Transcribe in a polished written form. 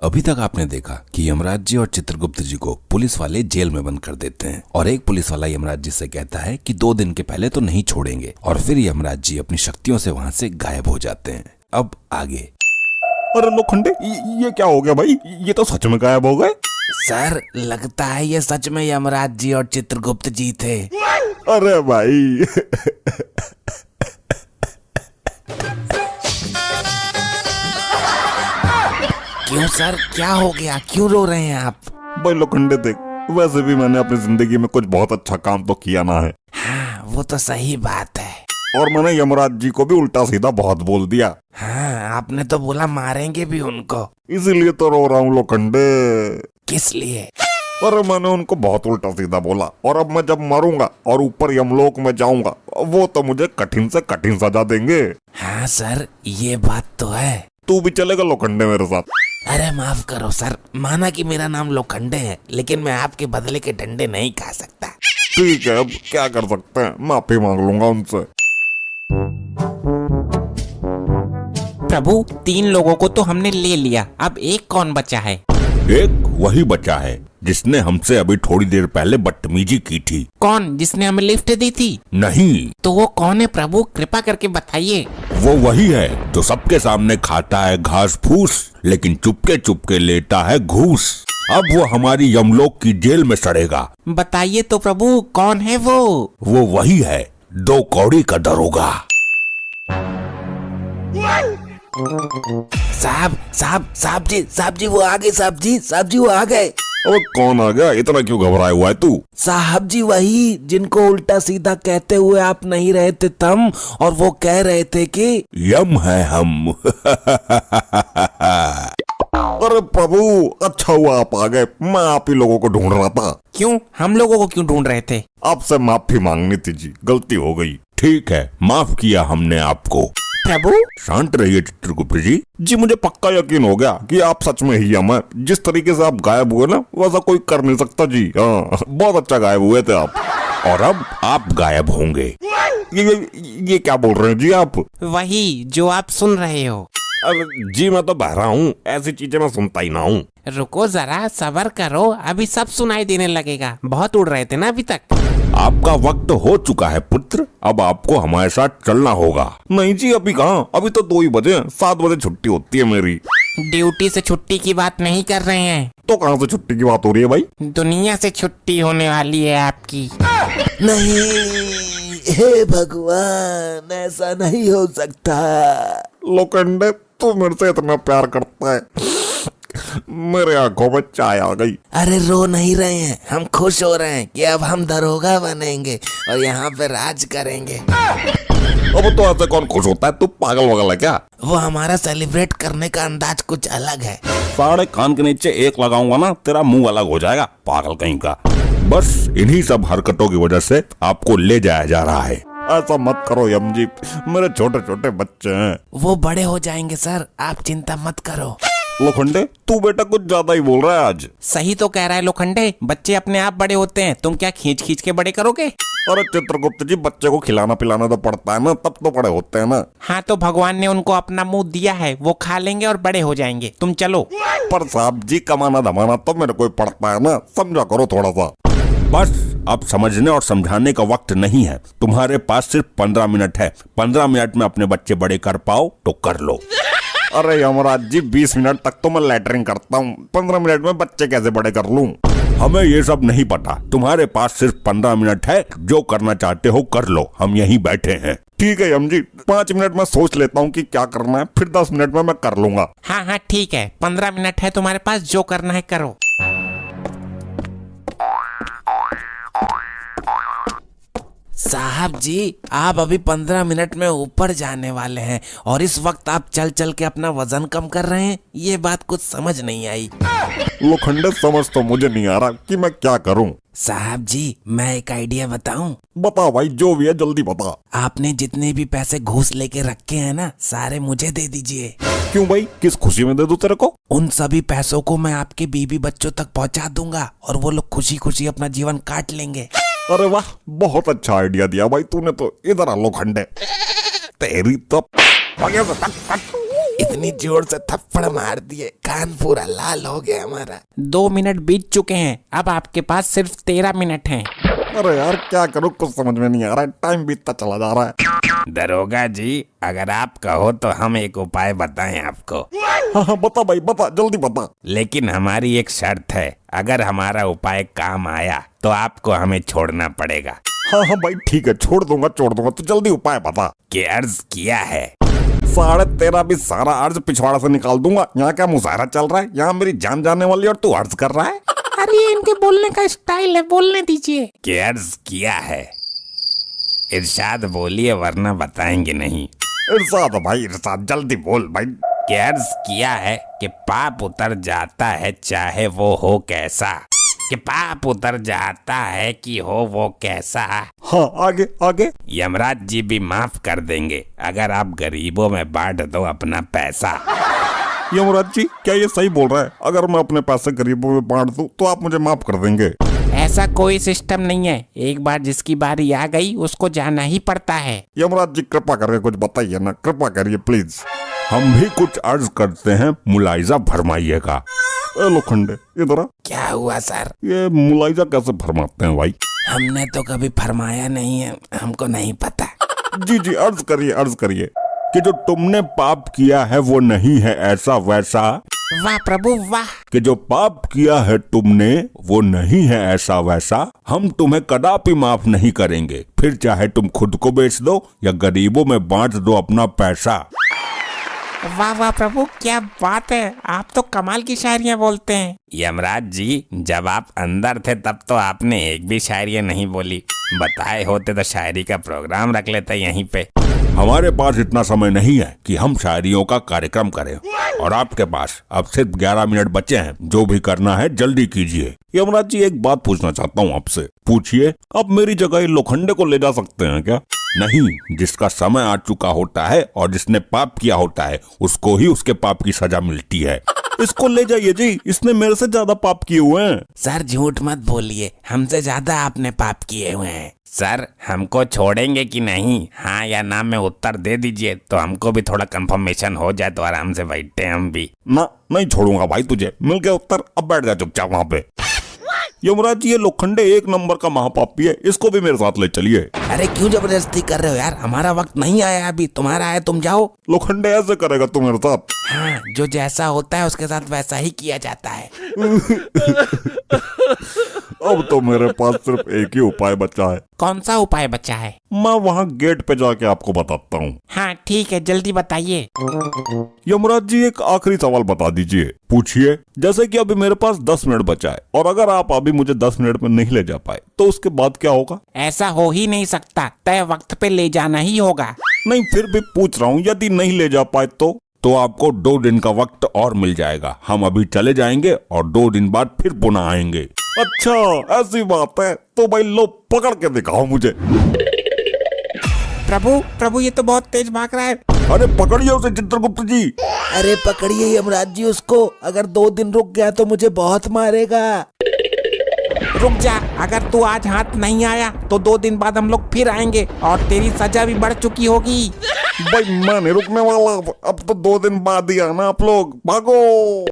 अभी तक आपने देखा कि यमराज जी और चित्रगुप्त जी को पुलिस वाले जेल में बंद कर देते हैं और एक पुलिस वाला यमराज जी से कहता है कि 2 दिन के पहले तो नहीं छोड़ेंगे और फिर यमराज जी अपनी शक्तियों से वहां से गायब हो जाते हैं। अब आगे। अरे लोखंडे, ये क्या हो गया भाई? ये तो सच में गायब हो गए। सर लगता है ये सच में यमराज जी और चित्रगुप्त जी थे। अरे भाई क्यों सर, क्या हो गया? क्यों रो रहे हैं आप? भाई लोखंडे देख, वैसे भी मैंने अपनी जिंदगी में कुछ बहुत अच्छा काम तो किया ना है। हाँ वो तो सही बात है। और मैंने यमराज जी को भी उल्टा सीधा बहुत बोल दिया। हाँ आपने तो बोला मारेंगे भी उनको। इसीलिए तो रो रहा हूँ लोखंडे। किस लिए? अरे मैंने उनको बहुत उल्टा सीधा बोला और अब मैं जब मरूंगा और ऊपर यमलोक में जाऊंगा वो तो मुझे कठिन से कठिन सजा देंगे। हाँ सर ये बात तो है। तू भी चलेगा लोखंडे मेरे साथ? अरे माफ करो सर, माना कि मेरा नाम लोखंडे है लेकिन मैं आपके बदले के डंडे नहीं खा सकता। ठीक है, अब क्या कर सकते हैं, माफी मांग लूंगा उनसे। प्रभु 3 लोगों को तो हमने ले लिया, अब एक कौन बचा है? एक वही बचा है जिसने हमसे अभी थोड़ी देर पहले बदतमीजी की थी। कौन? जिसने हमें लिफ्ट दी थी? नहीं। तो वो कौन है प्रभु, कृपा करके बताइए। वो वही है जो सबके सामने खाता है घास फूस लेकिन चुपके चुपके लेता है घूस। अब वो हमारी यमलोक की जेल में सड़ेगा। बताइए तो प्रभु कौन है वो? वो वही है 2 कौड़ी का दरोगा। साहब जी वो आ गए। साहब जी वो आ गए। अब कौन आ गया? इतना क्यों घबराया हुआ है तू? साहब जी वही जिनको उल्टा सीधा कहते हुए आप नहीं रहे थे तम, और वो कह रहे थे कि यम है हम। अरे प्रभु, अच्छा हुआ आप आ गए, मैं आप ही लोगों को ढूंढ रहा था। क्यों? हम लोगों को क्यों ढूंढ रहे थे? आपसे माफी मांगनी थी जी, गलती हो गई। ठीक है, माफ किया हमने आपको। प्रभु शांत रहिए चित्रगुप्त जी। जी मुझे पक्का यकीन हो गया कि आप सच में ही यम है। जिस तरीके से आप गायब हुए ना वैसा कोई कर नहीं सकता जी। हाँ बहुत अच्छा गायब हुए थे आप। और अब आप गायब होंगे। ये क्या बोल रहे हैं जी आप? वही जो आप सुन रहे हो। अब जी मैं तो बहरा हूँ, ऐसी चीजें मैं सुनता ही ना हूँ। रुको जरा, सब्र करो, अभी सब सुनाई देने लगेगा। बहुत उड़ रहे थे ना अभी तक। आपका वक्त हो चुका है पुत्र, अब आपको हमारे साथ चलना होगा। नहीं जी अभी कहाँ, अभी तो 2 ही बजे, 7 बजे छुट्टी होती है मेरी। ड्यूटी से छुट्टी की बात नहीं कर रहे हैं। तो कहाँ से छुट्टी की बात हो रही है भाई? दुनिया से छुट्टी होने वाली है आपकी। नहीं, हे भगवान ऐसा नहीं हो सकता। लोखंडे तू मेरे से इतना प्यार करता है, मेरे आंखों में चाय आ गई। अरे रो नहीं रहे हैं, हम खुश हो रहे हैं कि अब हम दरोगा बनेंगे और यहाँ पे राज करेंगे। अब तो ऐसे कौन खुश होता है? तू पागल वगल है क्या? वो हमारा सेलिब्रेट करने का अंदाज कुछ अलग है। साढ़े कान के नीचे एक लगाऊंगा ना तेरा मुंह अलग हो जाएगा, पागल कहीं का। बस इन्हीं सब हरकतों की वजह से आपको ले जाया जा रहा है। ऐसा मत करो यम जी, मेरे छोटे छोटे बच्चे हैं। वो बड़े हो जाएंगे सर, आप चिंता मत करो। लोखंडे तू बेटा कुछ ज्यादा ही बोल रहा है आज। सही तो कह रहा है लोखंडे, बच्चे अपने आप बड़े होते हैं, तुम क्या खींच खींच के बड़े करोगे? अरे चित्रगुप्त जी, बच्चे को खिलाना पिलाना तो पड़ता है ना, तब तो बड़े होते हैं ना। हाँ तो भगवान ने उनको अपना मुंह दिया है, वो खा लेंगे और बड़े हो जाएंगे। तुम चलो। पर साहब जी कमाना धमाना तो मेरे को पड़ता है ना, समझा करो थोड़ा सा। बस अब समझने और समझाने का वक्त नहीं है, तुम्हारे पास सिर्फ 15 मिनट है। 15 मिनट में अपने बच्चे बड़े कर पाओ तो कर लो। अरे यमराज जी 20 मिनट तक तो मैं लैटरिंग करता हूँ, 15 मिनट में बच्चे कैसे बड़े कर लूँ? हमें ये सब नहीं पता, तुम्हारे पास सिर्फ 15 मिनट है, जो करना चाहते हो कर लो, हम यहीं बैठे हैं। ठीक है यम जी, 5 मिनट में सोच लेता हूँ कि क्या करना है, फिर 10 मिनट में मैं कर लूंगा। हाँ हाँ ठीक है, 15 मिनट है तुम्हारे पास, जो करना है करो। साहब जी आप अभी 15 मिनट में ऊपर जाने वाले हैं और इस वक्त आप चल चल के अपना वजन कम कर रहे हैं, ये बात कुछ समझ नहीं आई। लोखंडे समझ तो मुझे नहीं आ रहा कि मैं क्या करूं। साहब जी मैं एक आइडिया बताऊं? बता भाई, जो भी है जल्दी बता। आपने जितने भी पैसे घूस लेके रखे हैं ना, सारे मुझे दे दीजिए। क्यों भाई, किस खुशी में दे दूं तेरे को? उन सभी पैसों को मैं आपके बीवी बच्चों तक पहुंचा दूंगा और वो लोग खुशी खुशी अपना जीवन काट लेंगे। अरे वाह, बहुत अच्छा आइडिया दिया भाई तूने तो। इधर आ लोखंडे, तेरी तो इतनी इतनी जोर से थप्पड़ मार दिए, कान पूरा लाल हो गया हमारा। 2 मिनट बीत चुके हैं, अब आपके पास सिर्फ 13 मिनट हैं। अरे यार क्या करूँ, कुछ समझ में नहीं आ रहा है, टाइम बीतता चला जा रहा है। दरोगा जी, अगर आप कहो तो हम एक उपाय बताएं आपको। हाँ हाँ बता भाई बता, जल्दी बता। लेकिन हमारी एक शर्त है, अगर हमारा उपाय काम आया तो आपको हमें छोड़ना पड़ेगा। हाँ हाँ भाई ठीक है, छोड़ दूंगा तो जल्दी उपाय बता। कि अर्ज किया है 13.5 भी सारा अर्ज पिछवाड़ा से निकाल दूंगा। यहाँ क्या मुजाहरा चल रहा है, यहाँ मेरी जान जाने वाली और तू अर्ज कर रहा है। अरे ये इनके बोलने का स्टाइल है, बोलने दीजिए। कि अर्ज किया है। इरशाद बोलिए वरना बताएंगे नहीं। इरशाद भाई इरशाद, जल्दी बोल भाई। कि अर्ज किया है कि पाप उतर जाता है चाहे वो हो कैसा। कि पाप उतर जाता है कि हो वो कैसा। हाँ आगे आगे। यमराज जी भी माफ कर देंगे अगर आप गरीबों में बांट दो अपना पैसा। यमराज जी क्या ये सही बोल रहा है? अगर मैं अपने पैसे गरीबों में बांट दूं तो आप मुझे माफ कर देंगे? ऐसा कोई सिस्टम नहीं है, एक बार जिसकी बारी आ गई उसको जाना ही पड़ता है। यमराज जी कृपा करके कुछ बताइए ना, कृपा करिए प्लीज। हम भी कुछ अर्ज करते हैं, मुलाइजा फरमाइएगा। ए लोखंडे इधर आ। क्या हुआ सर? ये मुलाइजा कैसे फरमाते हैं भाई? हमने तो कभी फरमाया नहीं है, हमको नहीं पता। जी जी अर्ज करिए कि जो तुमने पाप किया है वो नहीं है ऐसा वैसा। वाह प्रभु वाह। कि जो पाप किया है तुमने वो नहीं है ऐसा वैसा, हम तुम्हें कदापि माफ नहीं करेंगे, फिर चाहे तुम खुद को बेच दो या गरीबों में बांट दो अपना पैसा। वाह वाह प्रभु क्या बात है, आप तो कमाल की शायरियाँ बोलते हैं। यमराज जी, जब आप अंदर थे तब तो आपने एक भी शायरी नहीं बोली। बताए होते तो शायरी का प्रोग्राम रख लेते यहीं पे। हमारे पास इतना समय नहीं है कि हम शायरियों का कार्यक्रम करें, और आपके पास अब सिर्फ 11 मिनट बचे हैं। जो भी करना है जल्दी कीजिए। यमराज जी एक बात पूछना चाहता हूँ आपसे। पूछिए। आप मेरी जगह ये लोखंडे को ले जा सकते हैं क्या? नहीं, जिसका समय आ चुका होता है और जिसने पाप किया होता है उसको ही उसके पाप की सजा मिलती है। इसको ले जाइए जी, इसने मेरे से ज्यादा पाप किए हुए हैं। सर झूठ मत बोलिए, हमसे ज्यादा आपने पाप किए हुए हैं। सर हमको छोड़ेंगे कि नहीं, हाँ या ना में उत्तर दे दीजिए तो हमको भी थोड़ा कंफर्मेशन हो जाए तो आराम से बैठे हम भी। ना नहीं छोड़ूंगा भाई तुझे, मिल गया उत्तर, अब बैठ जा चुपचाप वहाँ पे। यमराज जी ये लोखंडे 1 नंबर का महापापी है, इसको भी मेरे साथ ले चलिए। अरे क्यों जबरदस्ती कर रहे हो यार, हमारा वक्त नहीं आया अभी, तुम्हारा है, तुम जाओ। लोखंडे ऐसे करेगा तू मेरे साथ? हाँ, जो जैसा होता है उसके साथ वैसा ही किया जाता है। अब तो मेरे पास सिर्फ एक ही उपाय बचा है। कौन सा उपाय बचा है? मैं वहाँ गेट पे जाके आपको बताता हूँ। हाँ ठीक है, जल्दी बताइए। यमराज जी एक आखिरी सवाल बता दीजिए। पूछिए। जैसे कि अभी मेरे पास 10 मिनट बचा है और अगर आप अभी मुझे 10 मिनट में नहीं ले जा पाए तो उसके बाद क्या होगा? ऐसा हो ही नहीं सकता, तय वक्त पे ले जाना ही होगा। नहीं फिर भी पूछ रहा हूँ, यदि नहीं ले जा पाए तो आपको 2 दिन का वक्त और मिल जाएगा। हम अभी चले जाएंगे और 2 दिन बाद फिर पुनः आएंगे। अच्छा ऐसी बात है, तो भाई लो पकड़ के दिखाओ मुझे। प्रभु ये तो बहुत तेज भाग रहा है। अरे पकड़िए उसे चित्रगुप्त जी। अरे पकड़िए यमराज जी उसको, अगर 2 दिन रुक गया तो मुझे बहुत मारेगा। रुक जा, अगर तू आज हाथ नहीं आया तो 2 दिन बाद हम लोग फिर आएंगे और तेरी सजा भी बढ़ चुकी होगी। भाई मैं नहीं रुकने वाला, अब तो 2 दिन बाद ही आना आप लोग, भागो।